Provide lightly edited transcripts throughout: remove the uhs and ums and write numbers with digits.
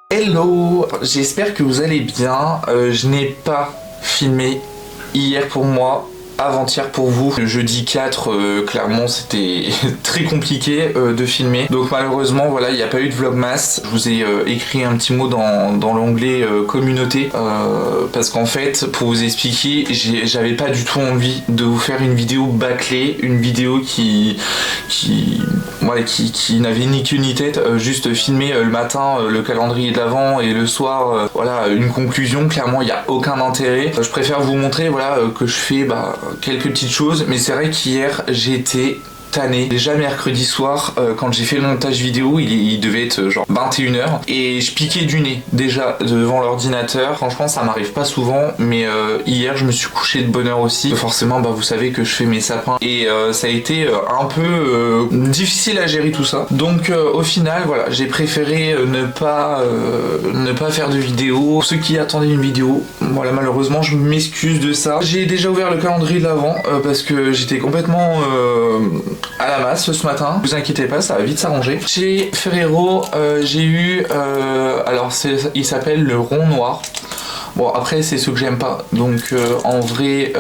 Hello, j'espère que vous allez bien. Je n'ai pas filmé hier pour moi, avant-hier pour vous. Le jeudi 4, clairement c'était très compliqué de filmer. Donc malheureusement voilà, il n'y a pas eu de vlogmas. Je vous ai écrit un petit mot dans l'onglet communauté. Parce qu'en fait, pour vous expliquer, j'avais pas du tout envie de vous faire une vidéo bâclée. Une vidéo qui n'avait ni queue ni tête, juste filmer le matin le calendrier de l'Avent et le soir voilà une conclusion. Clairement il n'y a aucun intérêt. Je préfère vous montrer voilà que je fais quelques petites choses, mais c'est vrai qu'hier j'étais tanné. Déjà mercredi soir quand j'ai fait le montage vidéo il devait être genre 21h et je piquais du nez déjà devant l'ordinateur. Franchement ça m'arrive pas souvent, mais hier je me suis couché de bonne heure aussi. Forcément vous savez que je fais mes sapins et ça a été un peu difficile à gérer tout ça. Donc au final voilà, j'ai préféré ne pas faire de vidéo. Pour ceux qui attendaient une vidéo, voilà, malheureusement je m'excuse de ça. J'ai déjà ouvert le calendrier de l'Avent parce que j'étais complètement à la masse ce matin. Ne vous inquiétez pas, ça va vite s'arranger. Chez Ferrero, j'ai eu alors il s'appelle le rond noir. Bon après c'est ce que j'aime pas, donc en vrai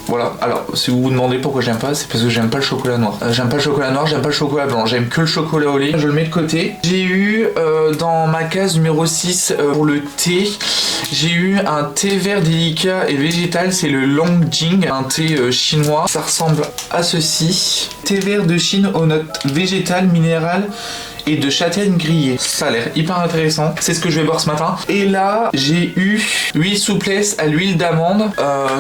voilà. Alors si vous vous demandez pourquoi j'aime pas, c'est parce que j'aime pas le chocolat noir. J'aime pas le chocolat noir, j'aime pas le chocolat blanc, j'aime que le chocolat au lait. Je le mets de côté. J'ai eu dans ma case numéro 6 pour le thé, j'ai eu un thé vert délicat et végétal, c'est le Longjing, un thé chinois. Ça ressemble à ceci. Thé vert de Chine aux notes végétales, minérales et de châtaigne grillée. Ça a l'air hyper intéressant. C'est ce que je vais boire ce matin. Et là, j'ai eu huile souplesse à l'huile d'amande.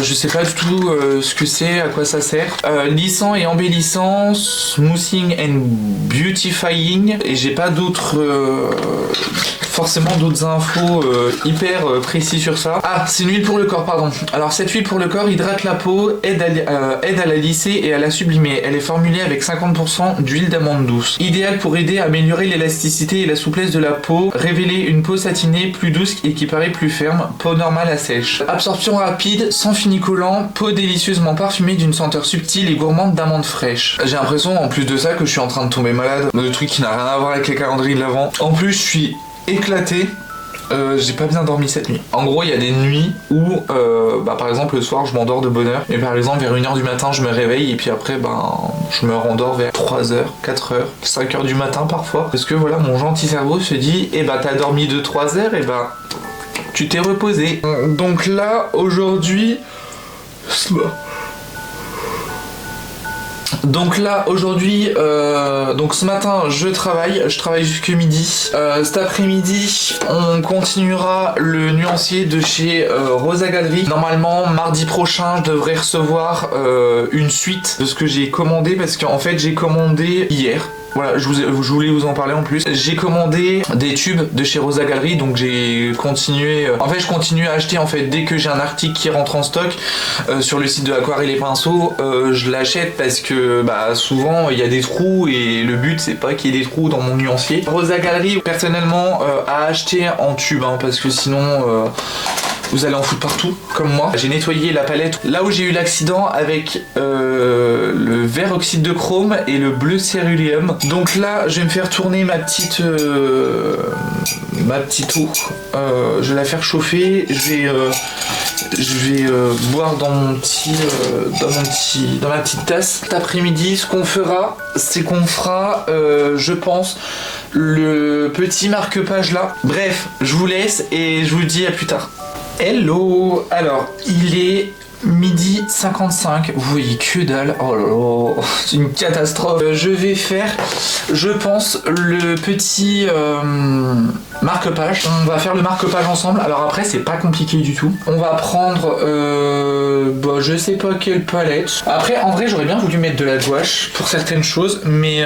Je sais pas du tout ce que c'est, à quoi ça sert. Lissant et embellissant, smoothing and beautifying. Et j'ai pas forcément d'autres infos hyper précis sur ça. Ah, c'est une huile pour le corps, pardon. Alors cette huile pour le corps hydrate la peau, aide à la lisser et à la sublimer. Elle est formulée avec 50% d'huile d'amande douce. Idéale pour aider à améliorer l'élasticité et la souplesse de la peau, révéler une peau satinée plus douce et qui paraît plus ferme, peau normale à sèche. Absorption rapide, sans fini-collant, peau délicieusement parfumée d'une senteur subtile et gourmande d'amandes fraîches. J'ai l'impression en plus de ça que je suis en train de tomber malade, le truc qui n'a rien à voir avec les calendriers de l'Avent. En plus je suis éclaté. J'ai pas bien dormi cette nuit. En gros il y a des nuits où par exemple le soir je m'endors de bonne heure, et par exemple vers 1h du matin je me réveille et puis après je me rendors vers 3h, 4h, 5h du matin parfois, parce que voilà mon gentil cerveau se dit t'as dormi de 3h, et tu t'es reposé. Donc là aujourd'hui donc ce matin je travaille jusque midi. Cet après-midi on continuera le nuancier de chez Rosa Galerie. Normalement mardi prochain je devrais recevoir une suite de ce que j'ai commandé, parce qu'en fait j'ai commandé hier. Voilà, je voulais vous en parler en plus. J'ai commandé des tubes de chez Rosa Galerie, donc j'ai continué. En fait, je continue à acheter. En fait, dès que j'ai un article qui rentre en stock sur le site de Aquarelle et Pinceaux, je l'achète parce que souvent il y a des trous et le but c'est pas qu'il y ait des trous dans mon nuancier. Rosa Galerie, personnellement, a acheté en tube, parce que sinon. Vous allez en foutre partout, comme moi. J'ai nettoyé la palette là où j'ai eu l'accident avec le vert oxyde de chrome et le bleu céruléum. Donc là, je vais me faire tourner ma petite eau. Je vais la faire chauffer. Je vais boire dans ma petite tasse. Cet après-midi, ce qu'on fera, c'est qu'on fera, je pense, le petit marque-page là. Bref, je vous laisse et je vous dis à plus tard. Hello. Alors, il est midi 55, vous voyez que dalle, oh là là, c'est une catastrophe. Je vais faire, je pense, le petit marque-page. On va faire le marque-page ensemble, alors après c'est pas compliqué du tout. On va prendre, je sais pas quelle palette. Après en vrai j'aurais bien voulu mettre de la gouache pour certaines choses, mais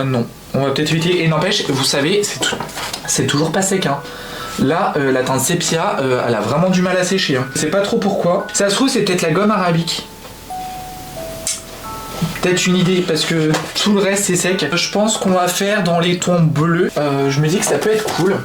non. On va peut-être éviter, et n'empêche, vous savez, c'est toujours pas sec, hein. Là, la teinte sépia, elle a vraiment du mal à sécher. Hein. Je sais pas trop pourquoi. Ça se trouve, c'est peut-être la gomme arabique. Peut-être une idée, parce que tout le reste, c'est sec. Je pense qu'on va faire dans les tons bleus. Je me dis que ça peut être cool.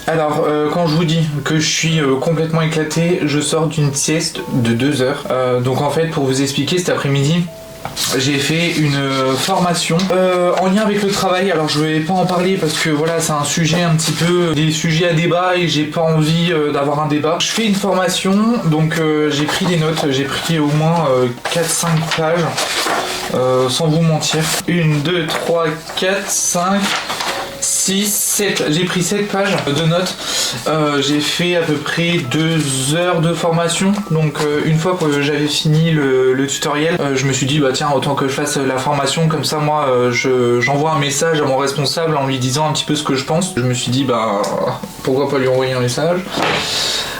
Alors, quand je vous dis que je suis complètement éclaté, je sors d'une sieste de 2 heures. Donc en fait, pour vous expliquer, cet après-midi, j'ai fait une formation en lien avec le travail. Alors je vais pas en parler parce que voilà, c'est un sujet un petit peu, des sujets à débat et j'ai pas envie d'avoir un débat. Je fais une formation, donc j'ai pris des notes, j'ai pris au moins 4-5 pages, sans vous mentir. 1, 2, 3, 4, 5... 6, 7, j'ai pris 7 pages de notes, j'ai fait à peu près 2 heures de formation, donc une fois que j'avais fini le tutoriel, je me suis dit bah tiens, autant que je fasse la formation, comme ça moi j'envoie un message à mon responsable en lui disant un petit peu ce que je pense. Je me suis dit bah pourquoi pas lui envoyer un message.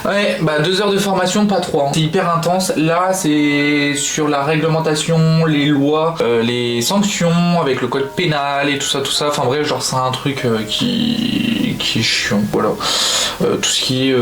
Ouais, bah 2 heures de formation, pas 3. Hein. C'est hyper intense. Là, c'est sur la réglementation, les lois, les sanctions avec le code pénal et tout ça. Enfin bref, genre c'est un truc qui est chiant. Voilà. Tout ce qui est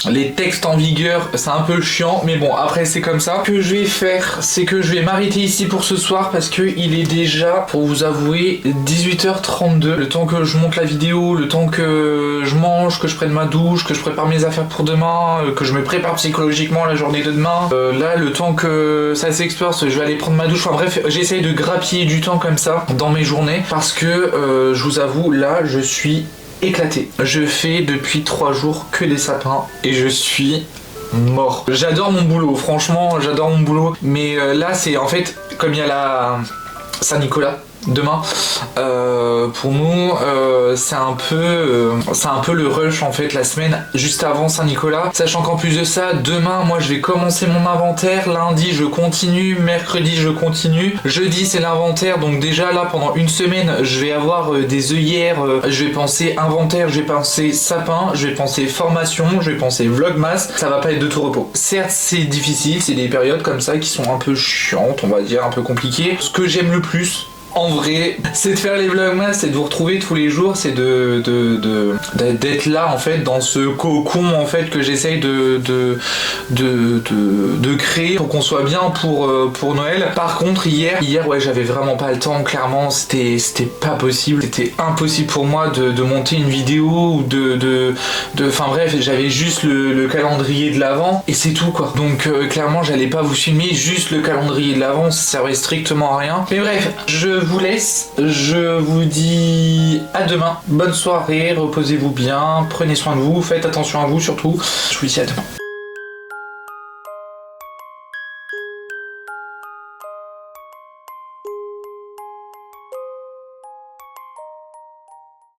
les textes en vigueur, c'est un peu chiant, mais bon, après c'est comme ça. Ce que je vais faire, c'est que je vais m'arrêter ici pour ce soir parce que il est déjà, pour vous avouer, 18h32. Le temps que je monte la vidéo, le temps que je mange, que je prenne ma douche, que je prépare mes affaires pour demain, que je me prépare psychologiquement la journée de demain. Là, le temps que ça s'exporte, je vais aller prendre ma douche. Enfin bref, j'essaye de grappiller du temps comme ça dans mes journées parce que je vous avoue, là, je suis éclaté. Je fais depuis 3 jours que des sapins et je suis mort. J'adore mon boulot, franchement, j'adore mon boulot. Mais là, c'est en fait, comme il y a la Saint-Nicolas demain, pour nous c'est un peu le rush en fait, la semaine juste avant Saint-Nicolas, sachant qu'en plus de ça, demain moi je vais commencer mon inventaire, lundi je continue, mercredi je continue, jeudi c'est l'inventaire, donc déjà là pendant une semaine je vais avoir des œillères, je vais penser inventaire, je vais penser sapin, je vais penser formation, je vais penser vlogmas, ça va pas être de tout repos. Certes c'est difficile, c'est des périodes comme ça qui sont un peu chiantes, on va dire, un peu compliquées. Ce que j'aime le plus en vrai, c'est de faire les vlogmas, c'est de vous retrouver tous les jours, c'est d'être là en fait dans ce cocon en fait que j'essaye de créer pour qu'on soit bien pour Noël. Par contre hier ouais, j'avais vraiment pas le temps, clairement c'était pas possible, c'était impossible pour moi de monter une vidéo ou enfin bref, j'avais juste le calendrier de l'Avent et c'est tout quoi. Donc clairement j'allais pas vous filmer juste le calendrier de l'Avent, ça servait strictement à rien. Mais bref, je vous laisse, je vous dis à demain, bonne soirée, reposez-vous bien, prenez soin de vous, faites attention à vous surtout, je vous dis à demain.